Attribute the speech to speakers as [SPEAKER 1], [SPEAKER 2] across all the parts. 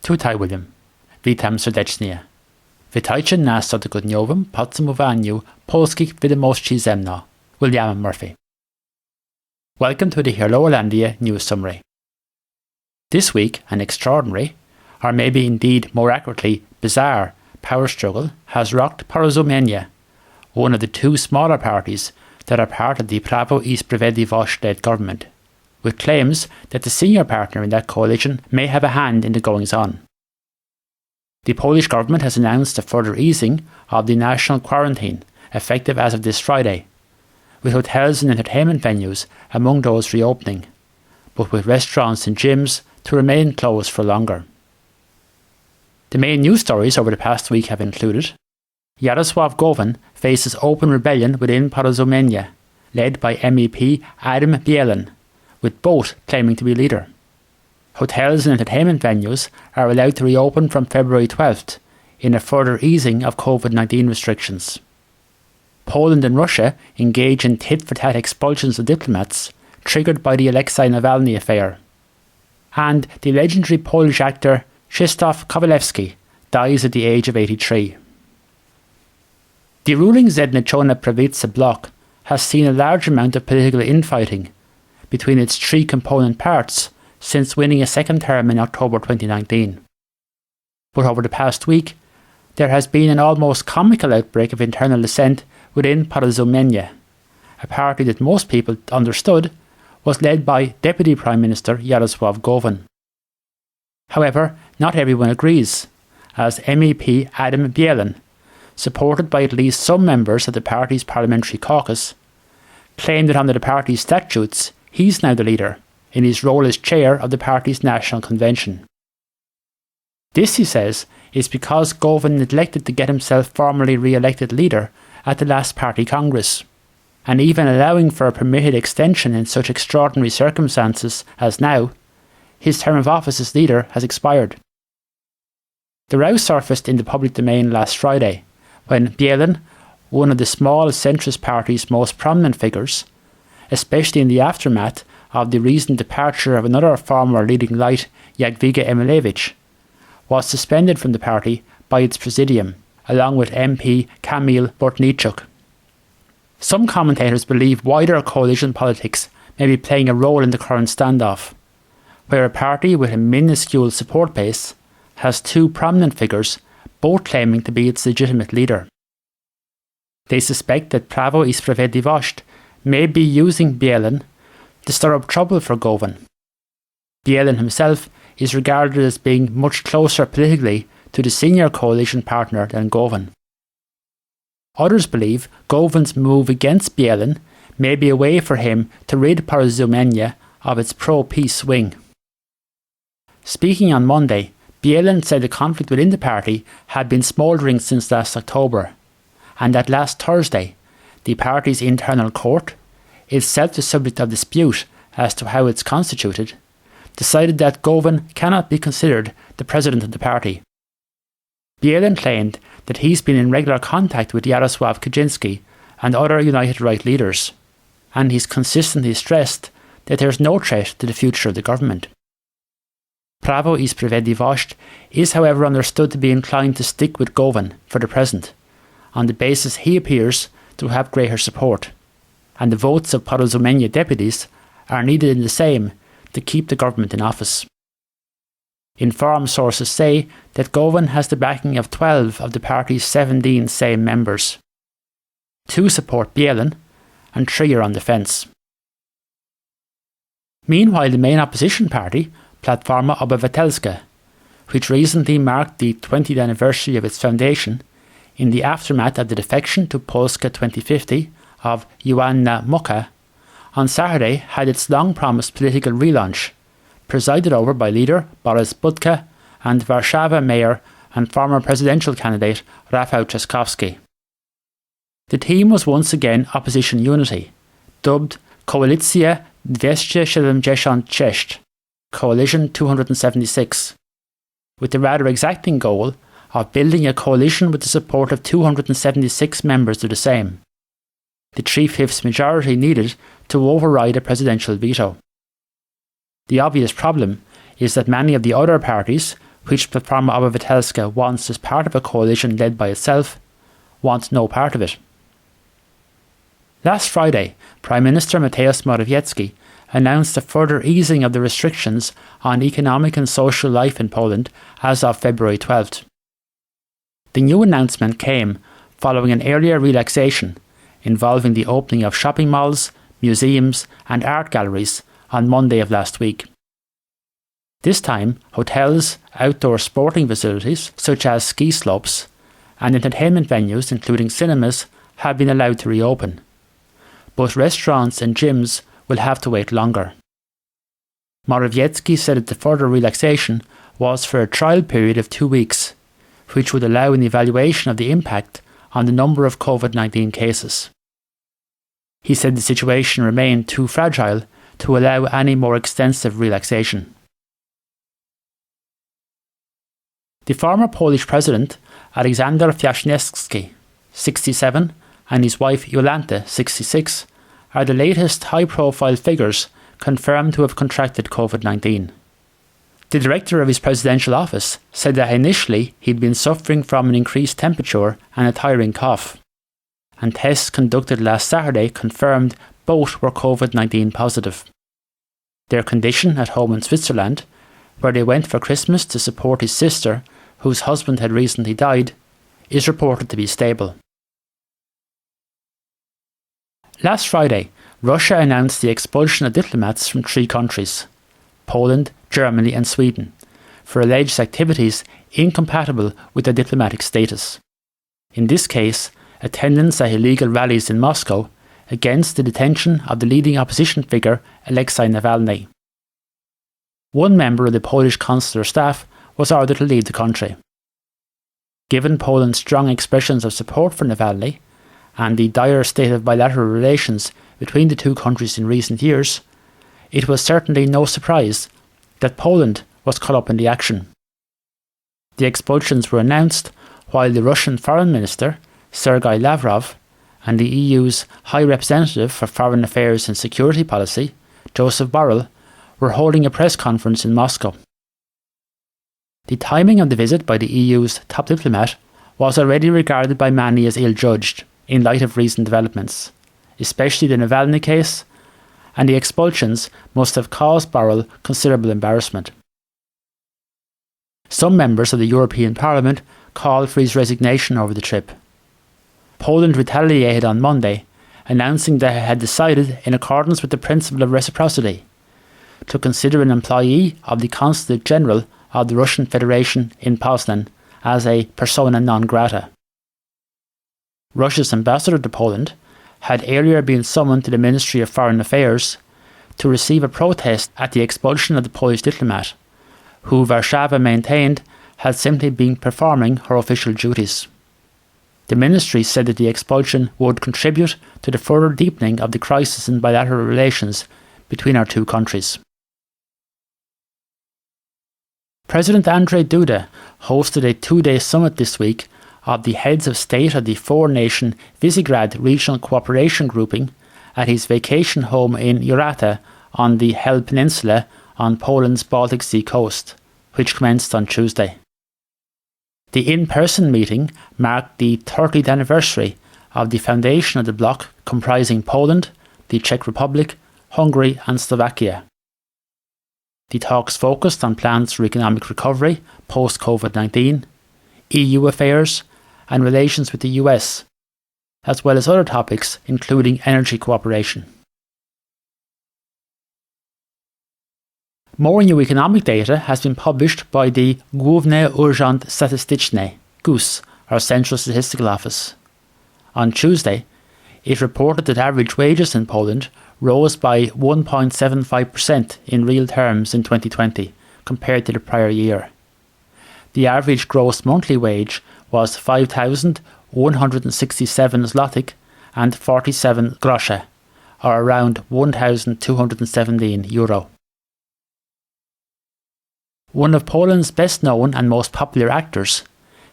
[SPEAKER 1] Tutaj William. Witam serdecznie. Witajcie na cotygodniowym podsumowaniu polskich wiadomości ze mną, William Murphy. Welcome to the Irlandia news summary. This week, an extraordinary, or maybe indeed more accurately bizarre, power struggle has rocked Porozumienie, one of the two smaller parties that are part of the Prawo i Sprawiedliwość-led government, with claims that the senior partner in that coalition may have a hand in the goings-on. The Polish government has announced a further easing of the national quarantine, effective as of this Friday, with hotels and entertainment venues among those reopening, but with restaurants and gyms to remain closed for longer. The main news stories over the past week have included Jarosław Gowin faces open rebellion within Porozumienie, led by MEP Adam Bielin, with both claiming to be leader. Hotels and entertainment venues are allowed to reopen from February 12th, in a further easing of COVID-19 restrictions. Poland and Russia engage in tit-for-tat expulsions of diplomats, triggered by the Alexei Navalny affair. And the legendary Polish actor Shtav Kovalevsky dies at the age of 83. The ruling Zjednoczona Prawica bloc has seen a large amount of political infighting between its three component parts since winning a second term in October 2019. But over the past week, there has been an almost comical outbreak of internal dissent within Porozumienie, a party that most people understood was led by Deputy Prime Minister Jarosław Gowin. However, not everyone agrees, as MEP Adam Bielin, supported by at least some members of the party's parliamentary caucus, claimed that under the party's statutes he's now the leader, in his role as chair of the party's national convention. This, he says, is because Gowin neglected to get himself formally re-elected leader at the last party congress, and even allowing for a permitted extension in such extraordinary circumstances as now, his term of office as leader has expired. The row surfaced in the public domain last Friday, when Bielin, one of the small centrist party's most prominent figures, especially in the aftermath of the recent departure of another former leading light, Jadwiga Emilewicz, was suspended from the party by its presidium, along with MP Kamil Bortniczuk. Some commentators believe wider coalition politics may be playing a role in the current standoff, where a party with a minuscule support base has two prominent figures both claiming to be its legitimate leader. They suspect that Prawo i Sprawiedliwość may be using Bielin to stir up trouble for Gowin. Bielin himself is regarded as being much closer politically to the senior coalition partner than Gowin. Others believe Gowin's move against Bielin may be a way for him to rid Porozumienie of its pro-peace wing. Speaking on Monday, Bielin said the conflict within the party had been smouldering since last October, and that last Thursday, the party's internal court, itself the subject of dispute as to how it's constituted, decided that Gowin cannot be considered the president of the party. Bielin claimed that he's been in regular contact with Jarosław Kaczynski and other United Right leaders, and he's consistently stressed that there's no threat to the future of the government. Prawo i Sprawiedliwość is, however, understood to be inclined to stick with Gowin for the present, on the basis he appears to have greater support, and the votes of Porozumienie deputies are needed in the same to keep the government in office. Informed sources say that Gowin has the backing of 12 of the party's 17 same members. 2 support Bielin and 3 are on the fence. Meanwhile, the main opposition party, Platforma Obywatelska, which recently marked the 20th anniversary of its foundation, in the aftermath of the defection to Polska 2050 of Joanna Mucha, on Saturday had its long-promised political relaunch, presided over by leader Boris Budka and Warszawa mayor and former presidential candidate Rafał Trzaskowski. The team was once again opposition unity, dubbed Koalicja 276, Coalition 276, with the rather exacting goal of building a coalition with the support of 276 members of the same, the 3/5 majority needed to override a presidential veto. The obvious problem is that many of the other parties, which Platforma Obywatelska wants as part of a coalition led by itself, want no part of it. Last Friday, Prime Minister Mateusz Morawiecki announced a further easing of the restrictions on economic and social life in Poland as of February 12th. The new announcement came following an earlier relaxation involving the opening of shopping malls, museums and art galleries on Monday of last week. This time, hotels, outdoor sporting facilities such as ski slopes and entertainment venues including cinemas have been allowed to reopen, but restaurants and gyms will have to wait longer. Morawiecki said that the further relaxation was for a trial period of 2 weeks, which would allow an evaluation of the impact on the number of COVID-19 cases. He said the situation remained too fragile to allow any more extensive relaxation. The former Polish President, Aleksander Kwaśniewski, 67, and his wife Jolanta, 66, are the latest high-profile figures confirmed to have contracted COVID-19. The director of his presidential office said that initially he'd been suffering from an increased temperature and a tiring cough, and tests conducted last Saturday confirmed both were COVID-19 positive. Their condition at home in Switzerland, where they went for Christmas to support his sister, whose husband had recently died, is reported to be stable. Last Friday, Russia announced the expulsion of diplomats from 3 countries, Poland, Germany and Sweden, for alleged activities incompatible with their diplomatic status. In this case, attendance at illegal rallies in Moscow against the detention of the leading opposition figure Alexei Navalny. One member of the Polish consular staff was ordered to leave the country. Given Poland's strong expressions of support for Navalny and the dire state of bilateral relations between the 2 countries in recent years, it was certainly no surprise that Poland was caught up in the action. The expulsions were announced while the Russian Foreign Minister, Sergei Lavrov, and the EU's High Representative for Foreign Affairs and Security Policy, Joseph Borrell, were holding a press conference in Moscow. The timing of the visit by the EU's top diplomat was already regarded by many as ill-judged in light of recent developments, especially the Navalny case, and the expulsions must have caused Borrell considerable embarrassment. Some members of the European Parliament called for his resignation over the trip. Poland retaliated on Monday, announcing that it had decided, in accordance with the principle of reciprocity, to consider an employee of the Consulate General of the Russian Federation in Poznan as a persona non grata. Russia's ambassador to Poland had earlier been summoned to the Ministry of Foreign Affairs to receive a protest at the expulsion of the Polish diplomat, who Warsaw maintained had simply been performing her official duties. The ministry said that the expulsion would contribute to the further deepening of the crisis in bilateral relations between our 2 countries. President Andrzej Duda hosted a 2-day summit this week of the heads of state of the 4-nation Visegrad Regional Cooperation Grouping at his vacation home in Urata on the Hel Peninsula on Poland's Baltic Sea coast, which commenced on Tuesday. The in-person meeting marked the 30th anniversary of the foundation of the bloc comprising Poland, the Czech Republic, Hungary and Slovakia. The talks focused on plans for economic recovery post-COVID-19, EU affairs and relations with the US, as well as other topics including energy cooperation. More new economic data has been published by the Główny Urząd Statystyczny, GUS, our Central Statistical Office. On Tuesday, it reported that average wages in Poland rose by 1.75% in real terms in 2020 compared to the prior year. The average gross monthly wage was 5,167 zlotych and 47 grosze, or around 1,217 euro. One of Poland's best known and most popular actors,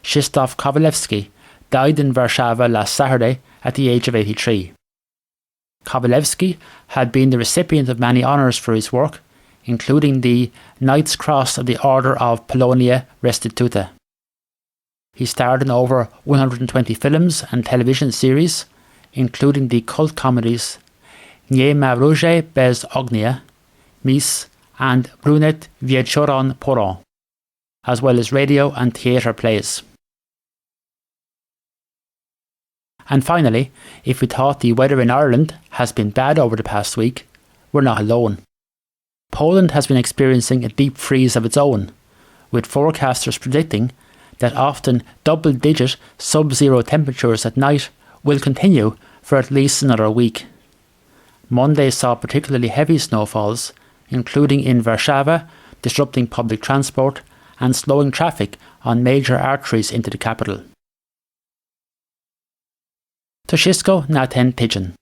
[SPEAKER 1] Shtav Kovalevsky, died in Warsaw last Saturday at the age of 83. Kovalevsky had been the recipient of many honours for his work, including the Knight's Cross of the Order of Polonia Restituta. He starred in over 120 films and television series, including the cult comedies Nie ma róży bez ognia, Mis, and Brunet Wieczoron Porą, as well as radio and theatre plays. And finally, if we thought the weather in Ireland has been bad over the past week, we're not alone. Poland has been experiencing a deep freeze of its own, with forecasters predicting that often double-digit sub-zero temperatures at night will continue for at least another week. Monday saw particularly heavy snowfalls, including in Warszawa, disrupting public transport and slowing traffic on major arteries into the capital. Tushishko na ten tydzień.